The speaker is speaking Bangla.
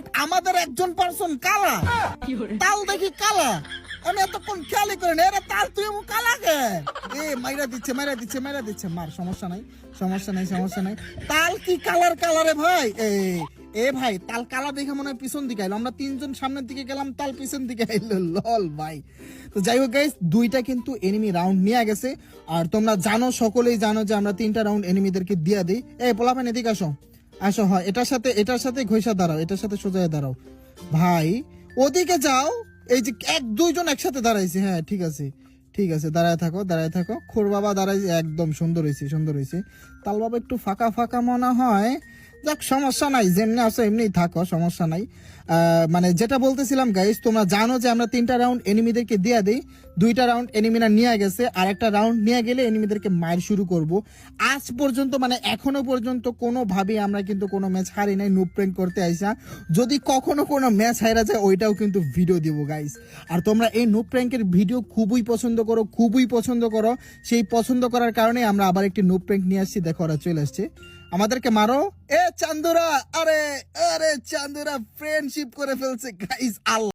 বাট আমাদের একজন পার্সন কালা, তাল দেখি কালা। আমি এতক্ষণ খেয়ালই করি না, এরা তাল তুই এমন কালা কে? মাইরা দিচ্ছে, মার, সমস্যা নাই। তাল কি কালারে ভাই? ভাই তাল কালা দেখে মনে হয় পিছন দিকে আইলো, আমরা তিনজন সামনের দিকে গেলাম, তাল পিছন দিকে আইলো, লল ভাই। তো যাই হোক গাইস, দুইটা কিন্তু এনিমি রাউন্ড নিয়ে গেছে। আর তোমরা জানো, সকলেই জানো যে আমরা 3টা রাউন্ড এনিমিদেরকে দিয়ে দিই। পোলাপান এদিকে আসো, হয় এটার সাথে ঘষা দাঁড়াও, এটার সাথে সোজা দাঁড়াও ভাই, ওদিকে যাও। এই যে 1-2 জন একসাথে দাঁড়াইছে, হ্যাঁ ঠিক আছে, দাঁড়ায় থাকো। খোর বাবা দাঁড়াইছে, একদম সুন্দর হয়েছে। তাল বাবা একটু ফাঁকা মনে হয়, যাক সমস্যা নাই, যেমনি আসো এমনি থাকো, সমস্যা নাই। মানে যেটা বলতেছিলাম গাইস, তোমরা জানো যে আমরা 3টা রাউন্ড এনিমিদেরকে দিয়ে দিই, 2টা রাউন্ড এনিমিরা নিয়ে গেছে, আর একটা রাউন্ড নিয়ে গেলে এনিমিদেরকে মার শুরু করব। আজ পর্যন্ত মানে এখনো পর্যন্ত কোনোভাবেই আমরা কিন্তু কোনো ম্যাচ হারি নাই নুব প্র্যাঙ্ক করতে আইসা। যদি কখনো কোনো ম্যাচ হারা যায় ওইটাও কিন্তু ভিডিও দিব গাইস। আর তোমরা এই নুব প্র্যাঙ্কের ভিডিও খুবই পছন্দ করো, সেই পছন্দ করার কারণে আমরা আবার একটি নুব প্র্যাঙ্ক নিয়ে আসছি। দেখো ওরা চলে আসছে, আমাদেরকে মারো। চান্দুরা, আরে চান্দুরা ফ্রেন্ডশিপ করে ফেলছে গাইস। আল্লাহ